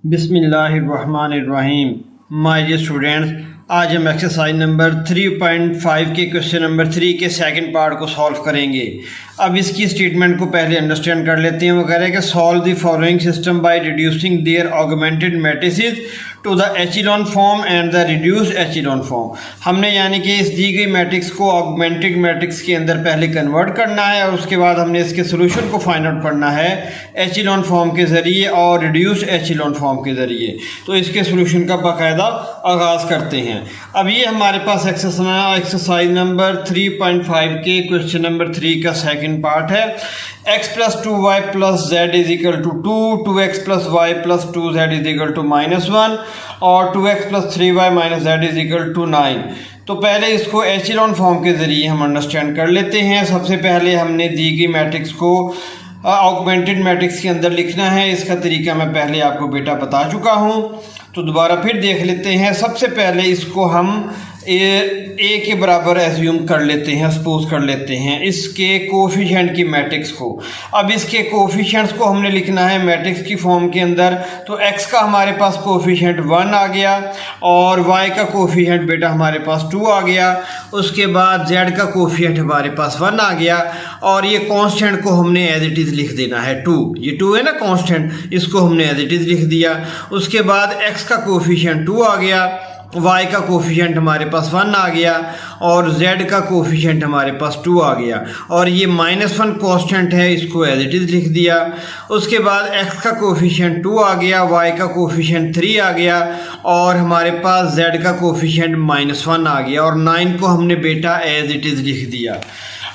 बिस्मिल्लाहिर्रहमानिर्रहीम। My dear students, आज हम एक्सरसाइज नंबर 3.5 के क्वेश्चन नंबर 3 के सेकंड पार्ट को सॉल्व करेंगे। अब इसकी स्टेटमेंट को पहले अंडरस्टैंड कर लेते हैं। वो कह रहे हैं कि solve the following system by reducing their augmented matrices to the echelon form and the reduced echelon form. हमने यानी कि इस दी गई मैट्रिक्स को ऑगमेंटेड मैट्रिक्स के अंदर पहले कन्वर्ट करना है और उसके बाद हमने इसके सोल्यूशन को फाइंड आउट करना है एचिलॉन फॉर्म के ज़रिए और रिड्यूस्ड एचिलॉन फॉर्म के ज़रिए। तो इसके सोल्यूशन का बाकायदा आगाज़ करते हैं। अब ये हमारे पास एक्सरसाइज नंबर 3.5 के क्वेश्चन नंबर 3 का सेकंड पार्ट है। x plus 2y plus z is equal to 2x plus y plus 2z is equal to -1 और 2x plus 3y minus z is equal to 9। तो पहले इसको एचिलॉन फॉर्म के ज़रिए हम अंडरस्टैंड कर लेते हैं। सबसे पहले हमने दी गई मैट्रिक्स को ऑगमेंटेड मैट्रिक्स के अंदर लिखना है। इसका तरीका मैं पहले आपको बेटा बता चुका हूँ, तो दोबारा फिर देख लेते हैं। सबसे पहले इसको हम ए के बराबर एज्यूम कर लेते हैं, सपोज कर लेते हैं इसके कोफिशिएंट की मैट्रिक्स को। अब इसके कोफिशिएंट्स को हमने लिखना है मैट्रिक्स की फॉर्म के अंदर। तो x का हमारे पास कोफिशिएंट 1 आ गया और y का कोफिशिएंट बेटा हमारे पास 2 आ गया। उसके बाद z का कोफिशिएंट हमारे पास 1 आ गया और ये कांस्टेंट को हमने एज इट इज़ लिख देना है 2। ये 2 है ना कांस्टेंट, इसको हमने एज इट इज़ लिख दिया। उसके बाद x का कोफिशिएंट 2 आ गया, y का कोफिशिएंट हमारे पास 1 आ गया और z का कोफिशिएंट हमारे पास 2 आ गया और ये -1 कांस्टेंट है, इसको एज इट इज़ लिख दिया। उसके बाद x का कोफिशिएंट 2 आ गया, y का कोफिशिएंट 3 आ गया और हमारे पास z का कोफिशिएंट -1 आ गया और 9 को हमने बेटा एज इट इज़ लिख दिया।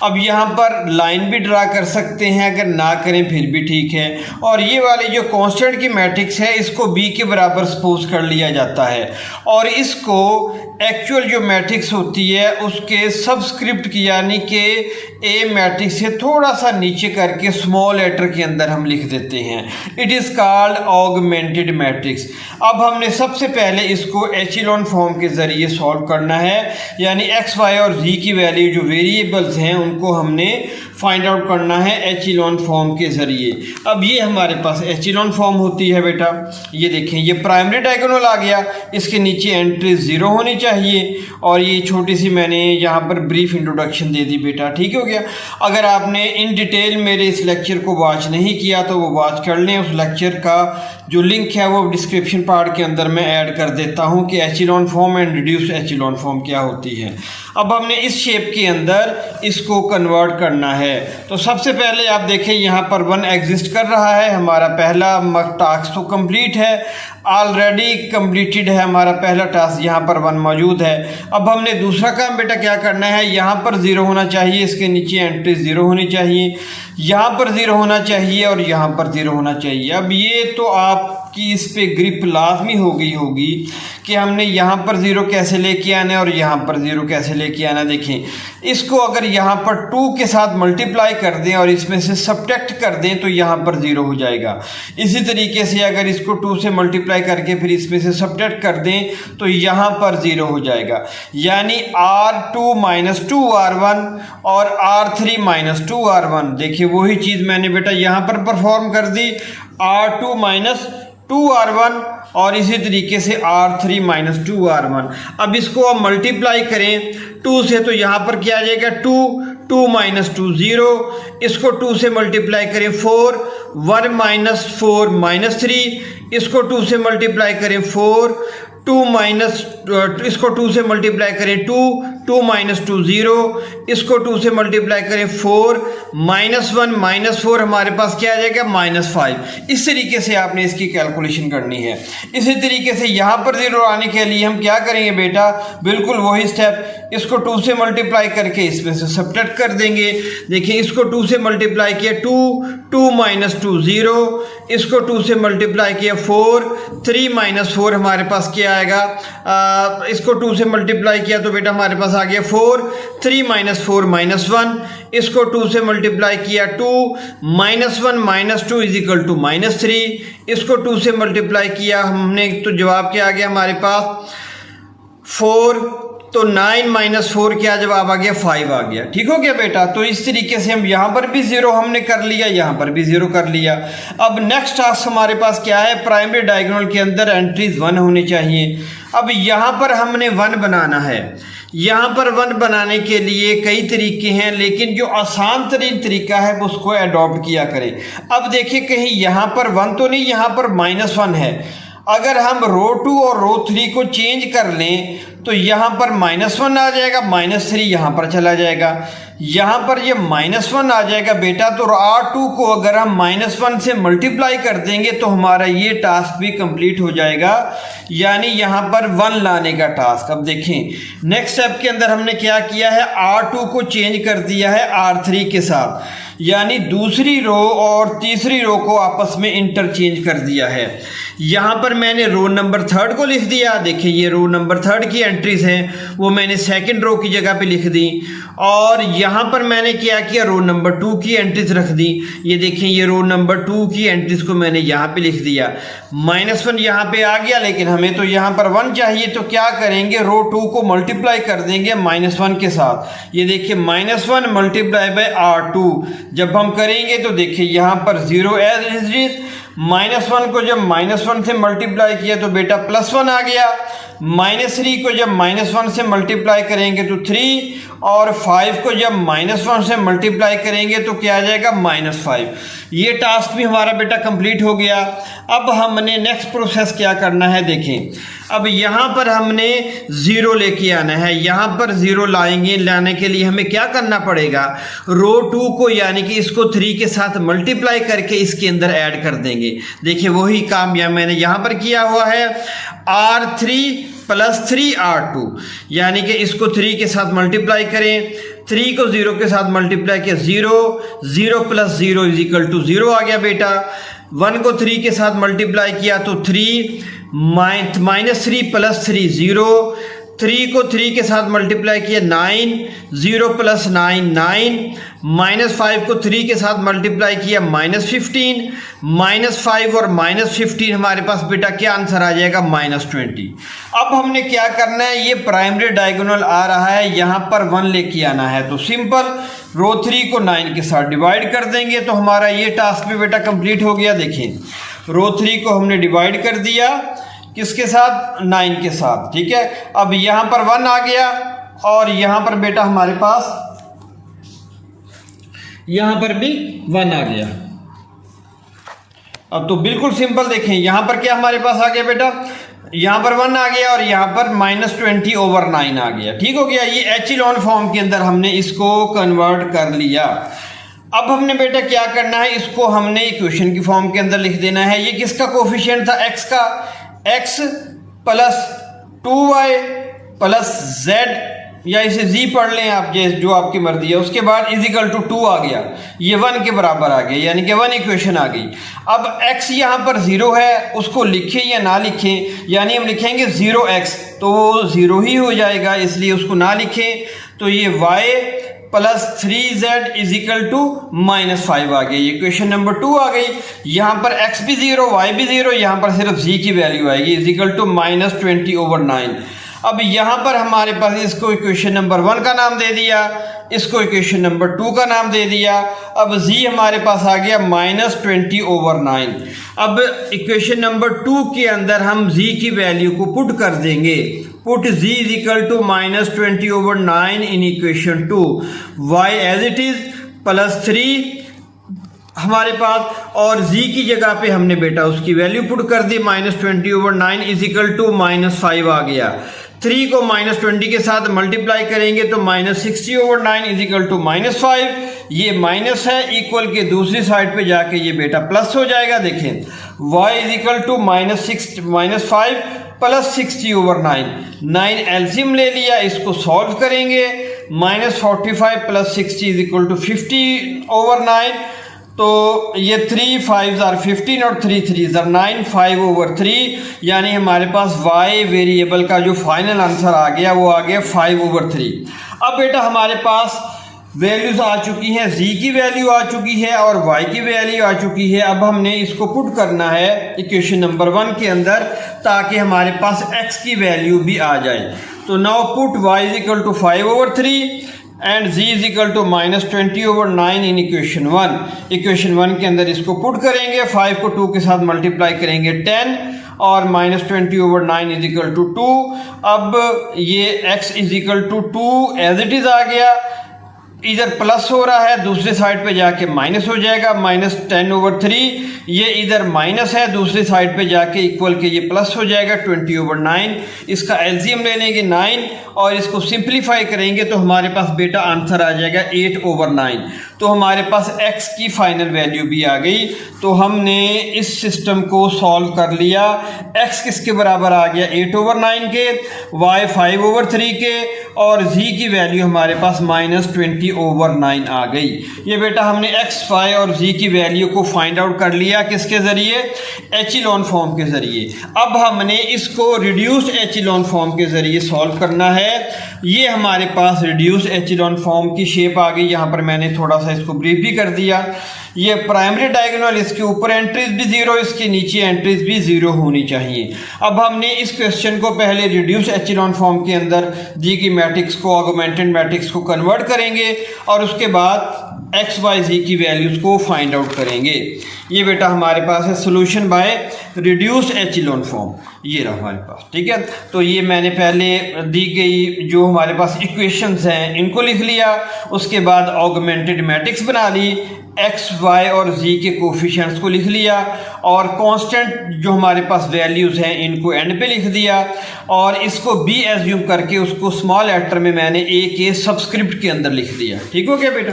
अब यहाँ पर लाइन भी ड्रा कर सकते हैं, अगर ना करें फिर भी ठीक है। और ये वाली जो कांस्टेंट की मैट्रिक्स है इसको b के बराबर सपोज कर लिया जाता है और इसको एक्चुअल जो मैट्रिक्स होती है उसके सबस्क्रिप्ट की यानी कि ए मैट्रिक्स से थोड़ा सा नीचे करके स्मॉल लेटर के अंदर हम लिख देते हैं। It is called augmented matrix. अब हमने सबसे पहले इसको एचिलॉन फॉर्म के ज़रिए सॉल्व करना है, यानी x, y और z की वैल्यू जो वेरिएबल्स हैं उनको हमने फाइंड आउट करना है एचिलॉन फॉर्म के ज़रिए। अब ये हमारे पास एचिलॉन फॉर्म होती है बेटा। ये देखें, ये प्राइमरी डायगोनल आ गया, इसके नीचे एंट्री 0 होनी चाहिए और ये छोटी सी मैंने यहाँ पर ब्रीफ इंट्रोडक्शन दे दी बेटा, ठीक हो गया। अगर आपने इन डिटेल मेरे इस लेक्चर को वॉच नहीं किया तो वो वॉच कर लें। उस लेक्चर का जो लिंक है वो डिस्क्रिप्शन पार्ट के अंदर मैं ऐड कर देता हूँ कि एचिलॉन form and reduced echelon form क्या होती है। अब हमने इस शेप के अंदर इसको कन्वर्ट करना है। तो सबसे पहले आप देखें यहाँ पर 1 एग्जिस्ट कर रहा है, हमारा पहला टास्क तो कंप्लीट है, ऑलरेडी कंप्लीटेड है हमारा पहला टास्क, यहाँ पर 1 मौजूद है। अब हमने दूसरा काम बेटा क्या करना है, यहाँ पर 0 होना चाहिए, इसके नीचे एंट्री 0 होनी चाहिए, यहाँ पर 0 होना चाहिए और यहाँ पर 0 होना चाहिए। अब ये तो आपकी इस पे ग्रिप लाजमी हो गई होगी कि हमने यहाँ पर 0 कैसे लेके आना है और यहाँ पर 0 कैसे लेके आना। देखें, इसको अगर यहाँ पर 2 के साथ मल्टीप्लाई कर दें और इसमें से सब्ट्रैक्ट कर दें तो यहाँ पर 0 हो जाएगा। इसी तरीके से अगर इसको 2 से मल्टीप्लाई करके फिर इसमें से सब्ट्रैक्ट कर दें तो यहाँ पर 0 हो जाएगा। यानी R2 माइनस 2R1 और R3 माइनस 2R1। देखिए वही चीज़ मैंने बेटा यहाँ पर परफॉर्म कर दी, R2 माइनस 2R1 और इसी तरीके से R3 माइनस 2R1। अब इसको आप मल्टीप्लाई करें 2 से तो यहाँ पर क्या आ जाएगा 2 माइनस 2 0। इसको 2 से मल्टीप्लाई करें 4, 1 माइनस 4 माइनस 3। इसको 2 से मल्टीप्लाई करें 4, 2 माइनस इसको 2 से मल्टीप्लाई करें 2 माइनस 2 0। इसको 2 से मल्टीप्लाई करें 4, -1 माइनस 4 हमारे पास क्या आ जाएगा -5। इस तरीके से आपने इसकी कैलकुलेशन करनी है। इसी तरीके से यहाँ पर 0 आने के लिए हम क्या करेंगे बेटा, बिल्कुल वही स्टेप, इसको 2 से मल्टीप्लाई करके इसमें से सब्ट्रैक्ट कर देंगे। देखिए इसको 2 से मल्टीप्लाई किया 2 माइनस 2 0। इसको 2 से मल्टीप्लाई किया 4, 3 माइनस 4 हमारे पास क्या आएगा, इसको 2 से मल्टीप्लाई किया तो बेटा हमारे पास आ गया 4, 3 माइनस 4 -1। इसको 2 से मल्टीप्लाई किया 2, -1 माइनस 2 इज इक्वल टू -3। इसको 2 से मल्टीप्लाई किया हमने तो जवाब क्या आ गया हमारे पास 4, तो 9 माइनस 4 क्या जवाब आ गया 5 आ गया। ठीक हो गया बेटा। तो इस तरीके से हम यहाँ पर भी 0 हमने कर लिया, यहाँ पर भी 0 कर लिया। अब नेक्स्ट टास्क हमारे पास क्या है, प्राइमरी डायगोनल के अंदर एंट्रीज 1 होनी चाहिए। अब यहाँ पर हमने 1 बनाना है। यहाँ पर 1 बनाने के लिए कई तरीके हैं, लेकिन जो आसान तरीन तरीका है वो उसको अडॉप्ट किया करें। अब देखिए कहीं यहाँ पर 1 तो नहीं, यहाँ पर -1 है। अगर हम रो 2 और रो 3 को चेंज कर लें तो यहाँ पर -1 आ जाएगा, -3 यहाँ पर चला जाएगा, यहाँ पर ये -1 आ जाएगा बेटा। तो R2 को अगर हम -1 से मल्टीप्लाई कर देंगे तो हमारा ये टास्क भी कंप्लीट हो जाएगा, यानी यहाँ पर 1 लाने का टास्क। अब देखें नेक्स्ट स्टेप के अंदर हमने क्या किया है, R2 को चेंज कर दिया है R3 के साथ, यानी दूसरी रो और तीसरी रो को आपस में इंटरचेंज कर दिया है। यहाँ पर मैंने रो नंबर 3 को लिख दिया। देखिए ये रो नंबर 3 की एंट्रीज हैं वो मैंने सेकंड रो की जगह पे लिख दी, और यहाँ पर मैंने क्या किया, रो नंबर 2 की एंट्रीज रख दी। ये देखें ये रो नंबर 2 की एंट्रीज को मैंने यहाँ पे लिख दिया। -1 यहाँ पे आ गया, लेकिन हमें तो यहाँ पर 1 चाहिए, तो क्या करेंगे, रो 2 को मल्टीप्लाई कर देंगे -1 के साथ। ये देखिए -1 मल्टीप्लाई बाय R2 जब हम करेंगे तो देखिए यहाँ पर 0 एज इज, -1 को जब -1 से मल्टीप्लाई किया तो बेटा +1 आ गया, -3 को जब -1 से मल्टीप्लाई करेंगे तो 3, और 5 को जब -1 से मल्टीप्लाई करेंगे तो क्या आ जाएगा -5। ये टास्क भी हमारा बेटा कंप्लीट हो गया। अब हमने नेक्स्ट प्रोसेस क्या करना है, देखें अब यहाँ पर हमने 0 लेके आना है। यहाँ पर 0 लाने के लिए हमें क्या करना पड़ेगा, रो 2 को यानी कि इसको 3 के साथ मल्टीप्लाई करके इसके अंदर ऐड कर देंगे। देखिए वही काम मैंने यहाँ पर किया हुआ है, R3 + 3R2, यानी कि इसको 3 के साथ मल्टीप्लाई करें, 3 को 0 के साथ मल्टीप्लाई किया 0, 0 + 0 = 0 आ गया बेटा। 1 को 3 के साथ मल्टीप्लाई किया तो 3, -3 + 3 0, 3 को 3 के साथ मल्टीप्लाई किया 9, 0 + 9 9, -5 को 3 के साथ मल्टीप्लाई किया -15, -5 और -15 हमारे पास बेटा क्या आंसर आ जाएगा, -20। अब हमने क्या करना है, ये प्राइमरी डायगोनल आ रहा है, यहाँ पर 1 लेके आना है। तो सिंपल रो 3 को 9 के साथ डिवाइड कर देंगे तो हमारा ये टास्क भी बेटा कंप्लीट हो गया। देखिए रो 3 को हमने डिवाइड कर दिया किसके साथ, 9 के साथ। ठीक है, अब यहाँ पर 1 आ गया, और यहाँ पर बेटा हमारे पास यहाँ पर भी 1 आ गया। अब तो बिल्कुल सिंपल देखें, यहाँ पर क्या हमारे पास आ गया बेटा, यहाँ पर 1 आ गया और यहाँ पर -20/9 आ गया। ठीक हो गया, ये एचिलॉन फॉर्म के अंदर हमने इसको कन्वर्ट कर लिया। अब हमने बेटा क्या करना है, इसको हमने इक्वेशन की फॉर्म के अंदर लिख देना है। ये किसका कोफिशिएंट था, x का, x + 2y + z, या इसे z पढ़ लें आप, जो आपकी मर्जी है। उसके बाद = 2 आ गया, ये 1 के बराबर आ गया, यानी कि 1 इक्वेशन आ गई। अब x यहाँ पर 0 है, उसको लिखें या ना लिखें, यानी हम लिखेंगे 0x तो वो 0 ही हो जाएगा, इसलिए उसको ना लिखें। तो ये y + 3z = -5 आ गई, इक्वेशन नंबर 2 आ गई। यहाँ पर x भी 0, y भी 0, यहाँ पर सिर्फ z की वैल्यू आएगी, = -20/9। अब यहाँ पर हमारे पास इसको इक्वेशन नंबर 1 का नाम दे दिया, इसको इक्वेशन नंबर 2 का नाम दे दिया। अब z हमारे पास आ गया -20/9। अब इक्वेशन नंबर 2 के अंदर हम z की वैल्यू को पुट कर देंगे, put z = -20/9 in equation 2, y as it is +3 हमारे पास, और z की जगह पे हमने बेटा उसकी वैल्यू पुट कर दी, -20/9 = -5 आ गया। 3 को -20 के साथ मल्टीप्लाई करेंगे तो -60/9 = -5, ये माइनस है, इक्वल के दूसरी साइड पे जाके ये बेटा प्लस हो जाएगा। देखें y = -5 + 60/9, 9 एलसीएम ले लिया, इसको सॉल्व करेंगे, -45 + 60 = 50/9, तो ये 3 5s are 15 और 3 3s are 9, 5/3, यानी हमारे पास y वेरिएबल का जो फाइनल आंसर आ गया वो आ गया 5/3। अब बेटा हमारे पास वैल्यूज आ चुकी हैं, z की वैल्यू आ चुकी है और y की वैल्यू आ चुकी है। अब हमने इसको पुट करना है इक्वेशन नंबर 1 के अंदर, ताकि हमारे पास x की वैल्यू भी आ जाए। तो now put y is equal to 5/3 and z is equal to -20/9 in equation 1। Equation 1 के अंदर इसको पुट करेंगे, 5 को 2 के साथ मल्टीप्लाई करेंगे 10 और -20/9 इज इक्वल टू 2। अब ये x is equal to 2 as it is आ गया, इधर प्लस हो रहा है, दूसरी साइड पे जाके माइनस हो जाएगा, -10/3 ये इधर माइनस है, दूसरी साइड पे जाके इक्वल के ये प्लस हो जाएगा 20/9। इसका एलसीएम ले लेंगे 9 और इसको सिंप्लीफाई करेंगे तो हमारे पास बेटा आंसर आ जाएगा 8/9। तो हमारे पास x की फाइनल वैल्यू भी आ गई। तो हमने इस सिस्टम को सॉल्व कर लिया। x किसके बराबर आ गया 8/9 के, y 5/3 के और z की वैल्यू हमारे पास -20/9 आ गई। ये बेटा हमने x, y और z की वैल्यू को फाइंड आउट कर लिया, किसके ज़रिए, एचिलॉन फॉर्म के ज़रिए। अब हमने इसको रिड्यूस्ड एचिलॉन फॉर्म के ज़रिए सॉल्व करना है। ये हमारे पास रिड्यूस्ड एचिलॉन फॉर्म की शेप आ गई। यहाँ पर मैंने थोड़ा सा इसको ब्रीफ भी कर दिया। ये प्राइमरी डायगोनल, इसके ऊपर एंट्रीज भी 0, इसके नीचे एंट्रीज भी 0 होनी चाहिए। अब हमने इस क्वेश्चन को पहले रिड्यूस्ड एचिलॉन फॉर्म के अंदर दी गई मैट्रिक्स को ऑगमेंटेड मैट्रिक्स को कन्वर्ट करेंगे और उसके बाद एक्स वाई जी की वैल्यूज़ को फाइंड आउट करेंगे। ये बेटा हमारे पास है solution bye reduced echelon form, ये रहा हमारे पास, ठीक है। तो ये मैंने पहले दी गई जो हमारे पास इक्वेशंस हैं इनको लिख लिया, उसके बाद ऑगमेंटेड मैट्रिक्स बना ली, एक्स वाई और जी के कोफिशिएंट्स को लिख लिया और कांस्टेंट जो हमारे पास वैल्यूज़ हैं इनको एंड पे लिख दिया और इसको बी एज्यूम करके उसको स्मॉल लेटर में मैंने ए के सबस्क्रिप्ट के अंदर लिख दिया। ठीक हो गया बेटा।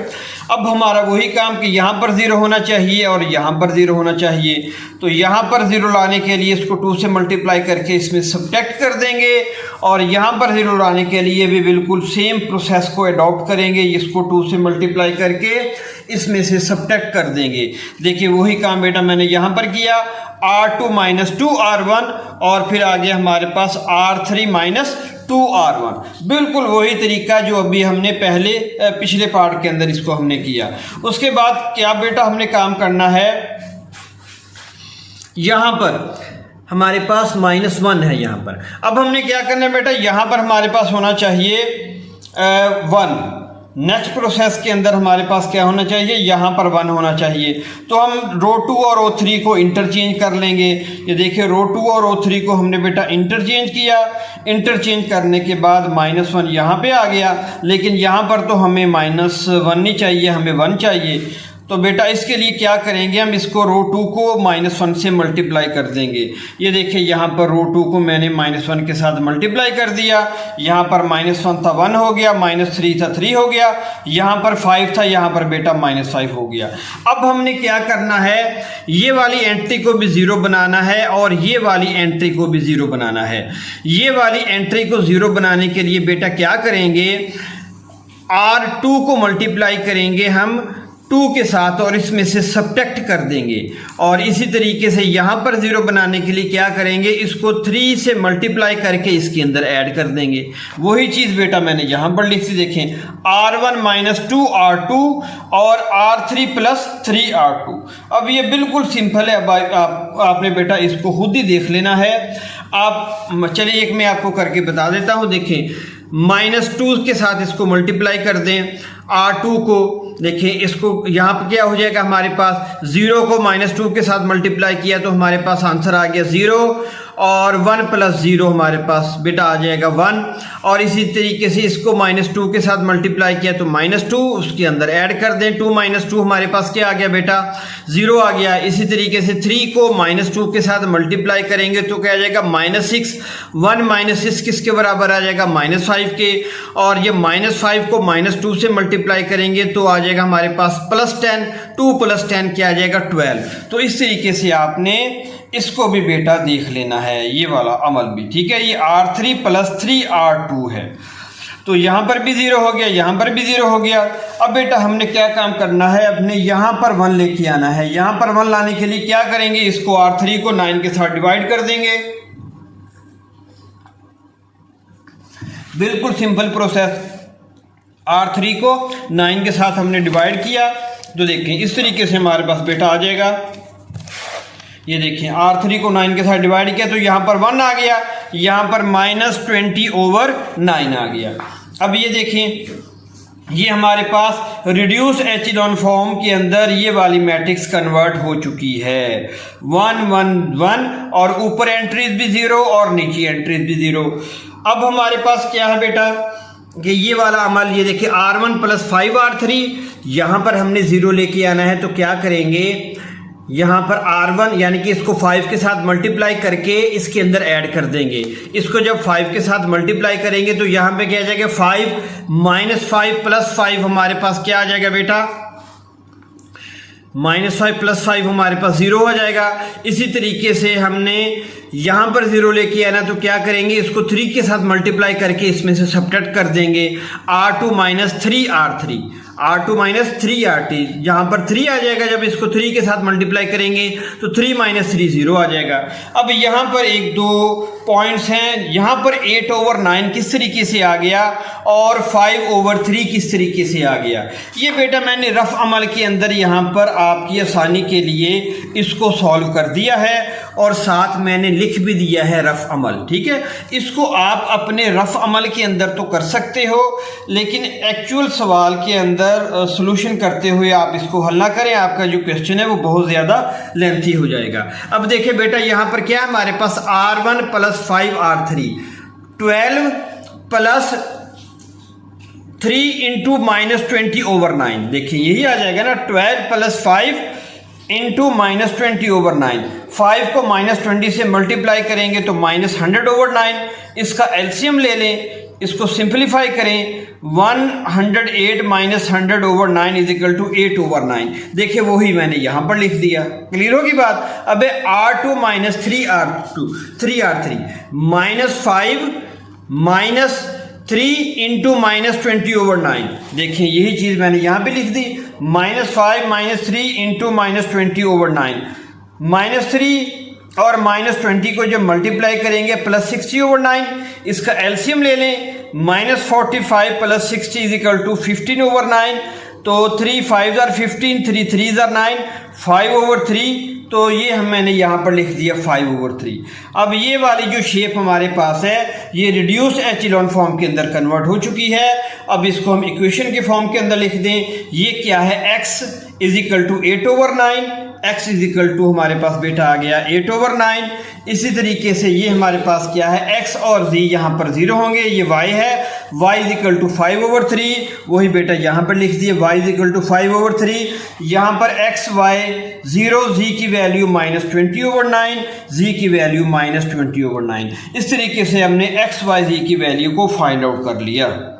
अब हमारा वही काम कि यहाँ पर 0 होना चाहिए और यहाँ पर 0 होना चाहिए। तो यहाँ पर 0 लाने के लिए इसको 2 से मल्टीप्लाई करके इसमें सब्ट्रैक्ट कर देंगे और यहाँ पर 0 लाने के लिए भी बिल्कुल सेम प्रोसेस को अडॉप्ट करेंगे, इसको 2 से मल्टीप्लाई करके इसमें से सब्ट्रैक्ट कर देंगे। देखिए वही काम बेटा मैंने यहाँ पर किया, R2 - 2R1 और फिर आगे हमारे पास R3 - 2R1, बिल्कुल वही तरीका जो अभी हमने पहले पिछले पार्ट के अंदर इसको हमने किया। उसके बाद क्या बेटा हमने काम करना है, यहाँ पर हमारे पास -1 है यहाँ पर। अब हमने क्या करना है बेटा, यहाँ पर हमारे पास होना चाहिए 1। नेक्स्ट प्रोसेस के अंदर हमारे पास क्या होना चाहिए, यहाँ पर 1 होना चाहिए। तो हम रो 2 और रो 3 को इंटरचेंज कर लेंगे। ये देखिए रो 2 और रो 3 को हमने बेटा इंटरचेंज किया। इंटरचेंज करने के बाद -1 यहाँ पे आ गया, लेकिन यहाँ पर तो हमें -1 नहीं चाहिए, हमें 1 चाहिए। तो बेटा इसके लिए क्या करेंगे, हम इसको रो 2 को -1 से मल्टीप्लाई कर देंगे। ये देखिए यहाँ पर रो 2 को मैंने -1 के साथ मल्टीप्लाई कर दिया। यहाँ पर -1 था 1 हो गया, -3 था 3 हो गया, यहाँ पर 5 था, यहाँ पर बेटा -5 हो गया। अब हमने क्या करना है, ये वाली एंट्री को भी 0 बनाना है और ये वाली एंट्री को भी 0 बनाना है। ये वाली एंट्री को 0 बनाने के लिए बेटा क्या करेंगे, R2 को मल्टीप्लाई करेंगे हम 2 के साथ और इसमें से सब्ट्रैक्ट कर देंगे। और इसी तरीके से यहाँ पर 0 बनाने के लिए क्या करेंगे, इसको 3 से मल्टीप्लाई करके इसके अंदर ऐड कर देंगे। वही चीज़ बेटा मैंने यहाँ पर लिख दी, देखें R1 - 2R2 और R3 + 3R2। अब ये बिल्कुल सिंपल है। अब आपने बेटा इसको खुद ही देख लेना है। आप चलिए एक मैं आपको करके बता देता हूँ। देखें -2 के साथ इसको मल्टीप्लाई कर दें, R2 को देखिए, इसको यहाँ पर क्या हो जाएगा, हमारे पास 0 को -2 के साथ मल्टीप्लाई किया तो हमारे पास आंसर आ गया 0 और 1 + 0 हमारे पास बेटा आ जाएगा 1। और इसी तरीके से इसको -2 के साथ मल्टीप्लाई किया तो -2 उसके अंदर ऐड कर दें, 2 - 2 हमारे पास क्या आ गया बेटा 0 आ गया। इसी तरीके से 3 को -2 के साथ मल्टीप्लाई करेंगे तो क्या आ जाएगा -6। 1 - 6 किसके बराबर आ जाएगा, -5 के। और ये -5 को -2 से मल्टीप्लाई करेंगे तो आ जाएगा हमारे पास +10। 2 + 10 क्या आ जाएगा 12। तो इस तरीके से आपने इसको भी बेटा देख लेना है, ये वाला अमल भी, ठीक है। ये R3 + 3R2 है। तो यहाँ पर भी 0 हो गया, यहाँ पर भी 0 हो गया। अब बेटा हमने क्या काम करना है, अपने यहाँ पर 1 लेके आना है। यहाँ पर 1 लाने के लिए क्या करेंगे, इसको R3 को 9 के साथ डिवाइड कर देंगे। बिल्कुल सिंपल प्रोसेस। R3 को 9 के साथ हमने डिवाइड किया तो देखें इस तरीके से हमारे पास बेटा आ जाएगा। ये देखिए R3 को 9 के साथ डिवाइड किया तो यहाँ पर 1 आ गया। यहाँ पर -20/9 आ गया। अब ये देखें, ये हमारे पास रिड्यूस एचिलॉन फॉर्म के अंदर ये वाली मैट्रिक्स कन्वर्ट हो चुकी है 1 1 1 और ऊपर एंट्रीज भी 0 और नीचे एंट्रीज भी 0। अब हमारे पास क्या है बेटा कि ये वाला अमल, ये देखिए R1 + 5R3, यहाँ पर हमने 0 लेके आना है। तो क्या करेंगे, यहाँ पर R1 यानी कि इसको 5 के साथ मल्टीप्लाई करके इसके अंदर ऐड कर देंगे। इसको जब 5 के साथ मल्टीप्लाई करेंगे तो यहाँ पे क्या आ जाएगा, 5 - 5 + 5 हमारे पास क्या आ जाएगा बेटा, -5 + 5 हमारे पास 0 हो जाएगा। इसी तरीके से हमने यहाँ पर 0 लेके आना, तो क्या करेंगे, इसको 3 के साथ मल्टीप्लाई करके इसमें से सबट्रैक्ट कर देंगे। R2 - 3R3, R2 - 3RT, यहाँ पर 3 आ जाएगा। जब इसको 3 के साथ मल्टीप्लाई करेंगे तो 3 - 3 0 आ जाएगा। अब यहाँ पर 1-2 पॉइंट्स हैं। यहाँ पर 8/9 किस तरीके से आ गया और 5/3 किस तरीके से आ गया। ये बेटा मैंने रफ अमल के अंदर यहाँ पर आपकी आसानी के लिए इसको सॉल्व कर दिया है और साथ मैंने लिख भी दिया है रफ अमल। ठीक है, इसको आप अपने रफ अमल के अंदर तो कर सकते हो, लेकिन एक्चुअल सवाल के अंदर सॉल्यूशन करते हुए आप इसको हल ना करें, आपका जो क्वेश्चन है वो बहुत ज़्यादा लेंथी हो जाएगा। अब देखिए बेटा, यहाँ पर क्या है हमारे पास, R1 + 5R3, 12 + 3 × -20/9। देखिए यही आ जाएगा ना, 12 + 5 × -20/9। 5 को -20 से मल्टीप्लाई करेंगे तो -100/9। इसका एलसीएम ले लें, इसको सिंप्लीफाई करें, 108 - 100/9 = 8/9। देखिए वही मैंने यहाँ पर लिख दिया। क्लियर होगी बात। अब R2 - 3R3 -5 - 3 × -20/9। देखिए यही चीज़ मैंने यहाँ पे लिख दी, -5 - 3 × -20/9। -3 और -20 को जब मल्टीप्लाई करेंगे +60/9। इसका एलसीएम ले लें, -45 + 60 = 15/9। तो 3 5 = 15, 3 3 = 9, 5/3। तो ये मैंने यहाँ पर लिख दिया 5/3। अब ये वाली जो शेप हमारे पास है ये रिड्यूस एचिलॉन फॉर्म के अंदर कन्वर्ट हो चुकी है। अब इसको हम इक्वेशन के फॉर्म के अंदर लिख दें। ये क्या है, x = 8/9, x = हमारे पास बेटा आ गया 8/9। इसी तरीके से ये हमारे पास क्या है, x और z यहाँ पर 0 होंगे, ये y है, y = 5/3। वही बेटा यहाँ पर लिख दिए y = 5/3। यहाँ पर x y 0, z की वैल्यू -20/9, z की वैल्यू -20/9। इस तरीके से हमने x y z की वैल्यू को फाइंड आउट कर लिया।